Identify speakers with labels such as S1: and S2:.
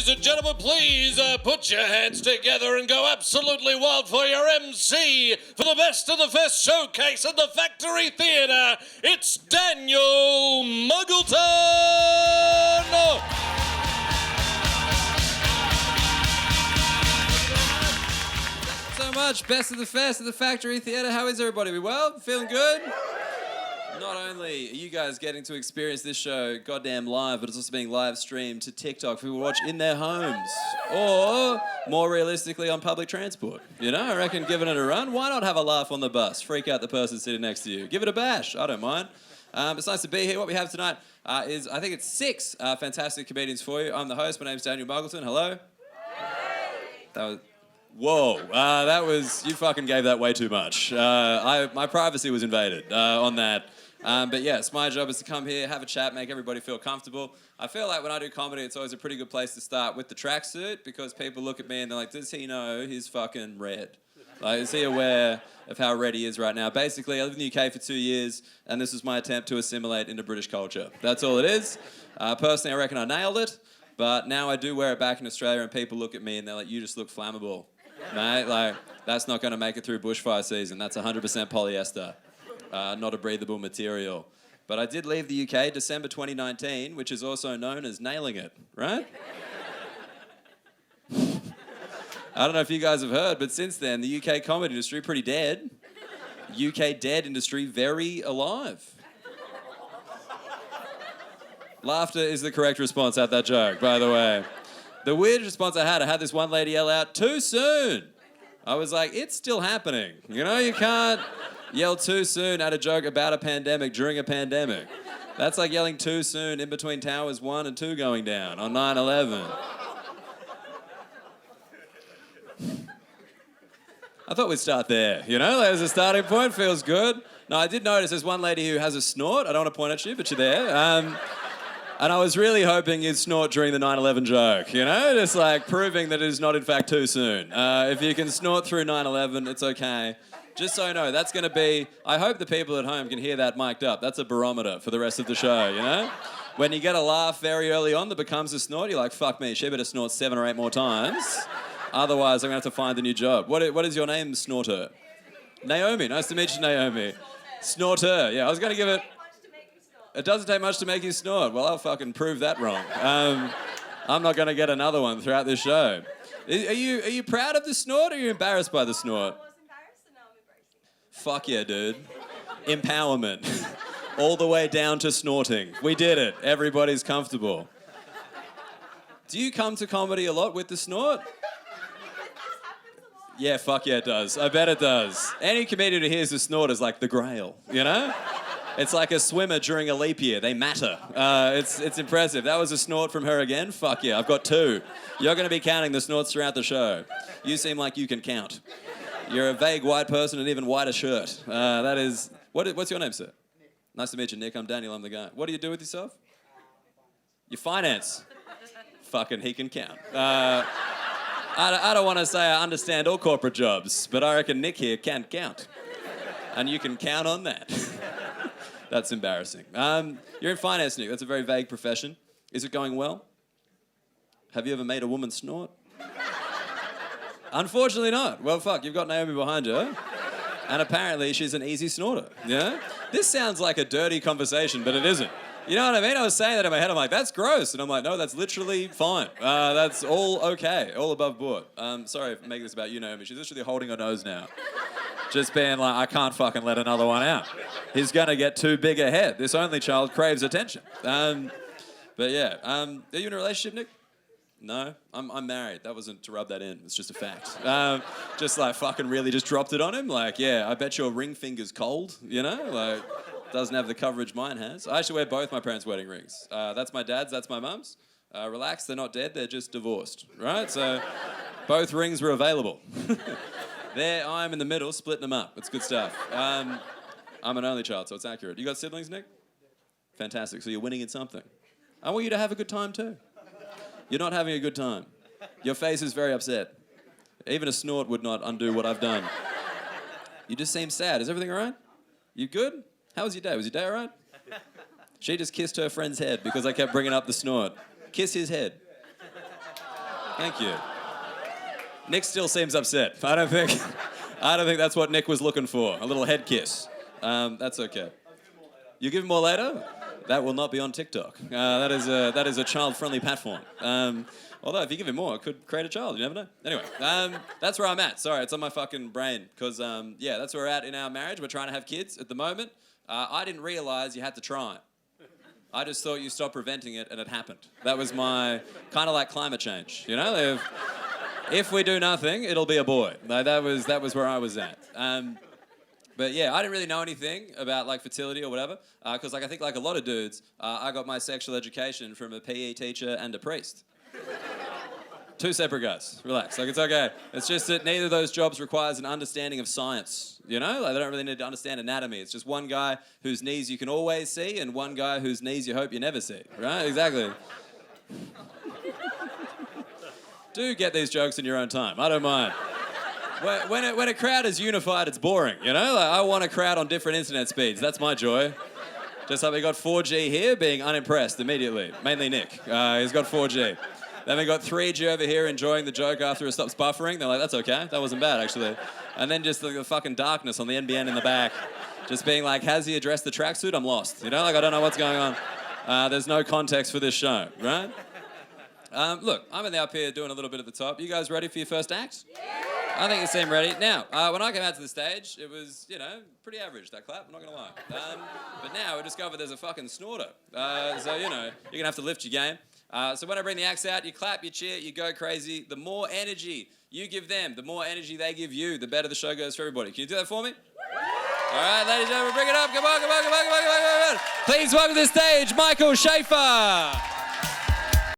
S1: Ladies and gentlemen, please put your hands together and go absolutely wild for your MC for the Best of the Fest showcase at the Factory Theatre. It's Daniel Muggleton!
S2: So much. Best of the Fest at the Factory Theatre. How is everybody? We well? Feeling good? Not only are you guys getting to experience this show goddamn live, but it's also being live streamed to TikTok for people to watch in their homes. Or, more realistically, on public transport. You know, I reckon giving it a run. Why not have a laugh on the bus? Freak out the person sitting next to you. Give it a bash. I don't mind. It's nice to be here. What we have tonight is, I think it's 6 fantastic comedians for you. I'm the host. My name's Daniel Muggleton. Hello. That was... Whoa, that was... You fucking gave that way too much. My privacy was invaded on that. But yes, my job is to come here, have a chat, make everybody feel comfortable. I feel like when I do comedy, it's always a pretty good place to start with the tracksuit because people look at me and they're like, does he know he's fucking red? Like, is he aware of how red he is right now? Basically, I lived in the UK for 2 years, and this was my attempt to assimilate into British culture. That's all it is. Personally, I reckon I nailed it, but now I do wear it back in Australia, and people look at me and they're like, you just look flammable. Mate, like, that's not going to make it through bushfire season. That's 100% polyester. Not a breathable material. But I did leave the UK December 2019, which is also known as nailing it, right? I don't know if you guys have heard, but since then, the UK comedy industry pretty dead. UK dead industry very alive. Laughter is the correct response at that joke, by the way. The weirdest response I had this one lady yell out, too soon. I was like, it's still happening. You know, you can't yell too soon at a joke about a pandemic during a pandemic. That's like yelling too soon in between towers 1 and 2 going down on 9/11. I thought we'd start there, you know? There's a starting point, feels good. No, I did notice there's one lady who has a snort. I don't want to point at you, but you're there. And I was really hoping you'd snort during the 9/11 joke, you know? Just like proving that it is not in fact too soon. If you can snort through 9/11, it's okay. Just so you know, that's going to be... I hope the people at home can hear that mic'd up. That's a barometer for the rest of the show, you know? When you get a laugh very early on that becomes a snort, you're like, fuck me, she better snort 7 or 8 more times. Otherwise, I'm going to have to find a new job. What is your name, Snorter? Naomi. Nice to meet you, Naomi. Snorter. Yeah, I was going to give it... It doesn't take much to make you snort. Well, I'll fucking prove that wrong. I'm not going to get another one throughout this show. Are you proud of the snort or are you embarrassed by the snort? Fuck yeah, dude. Empowerment. All the way down to snorting. We did it. Everybody's comfortable. Do you come to comedy a lot with the snort? Yeah, fuck yeah, it does. I bet it does. Any comedian who hears the snort is like the Grail, you know? It's like a swimmer during a leap year. They matter. It's impressive. That was a snort from her again? Fuck yeah, I've got 2. You're going to be counting the snorts throughout the show. You seem like you can count. You're a vague white person in an even whiter shirt. That is... What's your name, sir? Nick. Nice to meet you, Nick. I'm Daniel. I'm the guy. What do you do with yourself? You finance. Fucking he can count. I don't want to say I understand all corporate jobs, but I reckon Nick here can count. And you can count on that. That's embarrassing. You're in finance, Nick. That's a very vague profession. Is it going well? Have you ever made a woman snort? Unfortunately not. Well, fuck, you've got Naomi behind you. And apparently she's an easy snorter, yeah? This sounds like a dirty conversation, but it isn't. You know what I mean? I was saying that in my head. I'm like, that's gross. And I'm like, no, that's literally fine. That's all okay, all above board. Sorry for making this about you, Naomi. She's literally holding her nose now. Just being like, I can't fucking let another one out. He's going to get too big a head. This only child craves attention. But yeah, are you in a relationship, Nick? No? I'm married. That wasn't to rub that in. It's just a fact. Just like fucking really just dropped it on him. Like, yeah, I bet your ring finger's cold, you know? Like, doesn't have the coverage mine has. I actually wear both my parents' wedding rings. That's my dad's, that's my mum's. Relax, they're not dead, they're just divorced, right? So both rings were available. There I am in the middle, splitting them up. It's good stuff. I'm an only child, so it's accurate. You got siblings, Nick? Fantastic, so you're winning in something. I want you to have a good time too. You're not having a good time. Your face is very upset. Even a snort would not undo what I've done. You just seem sad. Is everything all right? You good? How was your day? Was your day all right? She just kissed her friend's head because I kept bringing up the snort. Kiss his head. Thank you. Nick still seems upset. I don't think that's what Nick was looking for. A little head kiss. That's okay. You give him more later? That will not be on TikTok. That is a child-friendly platform. Although if you give him more, it could create a child. You never know. Anyway, that's where I'm at. Sorry, it's on my fucking brain. Because, that's where we're at in our marriage. We're trying to have kids at the moment. I didn't realise you had to try. I just thought you stopped preventing it and it happened. That was my... kind of like climate change, you know? If we do nothing, it'll be a boy. Like, that was where I was at. But yeah, I didn't really know anything about like fertility or whatever, because I think like a lot of dudes, I got my sexual education from a PE teacher and a priest. Two separate guys. Relax. Like, it's okay. It's just that neither of those jobs requires an understanding of science. You know, like, they don't really need to understand anatomy. It's just one guy whose knees you can always see and one guy whose knees you hope you never see. Right? Exactly. Do get these jokes in your own time. I don't mind. When a crowd is unified, it's boring, you know? Like, I want a crowd on different internet speeds. That's my joy. Just like we got 4G here, being unimpressed immediately. Mainly Nick. He's got 4G. Then we got 3G over here enjoying the joke after it stops buffering. They're like, that's okay. That wasn't bad, actually. And then just the fucking darkness on the NBN in the back. Just being like, has he addressed the tracksuit? I'm lost. You know, like, I don't know what's going on. There's no context for this show, right? Look, I'm in the up here doing a little bit at the top. You guys ready for your first act? Yeah! I think you seem ready. Now, when I came out to the stage, it was, you know, pretty average, that clap, I'm not going to lie. But now we discovered there's a fucking snorter. So, you know, you're going to have to lift your game. So when I bring the acts out, you clap, you cheer, you go crazy. The more energy you give them, the more energy they give you, the better the show goes for everybody. Can you do that for me? All right, ladies and gentlemen, bring it up. Come on, come on, come on, come on, come on, come on. Please welcome to the stage, Michael Schaefer.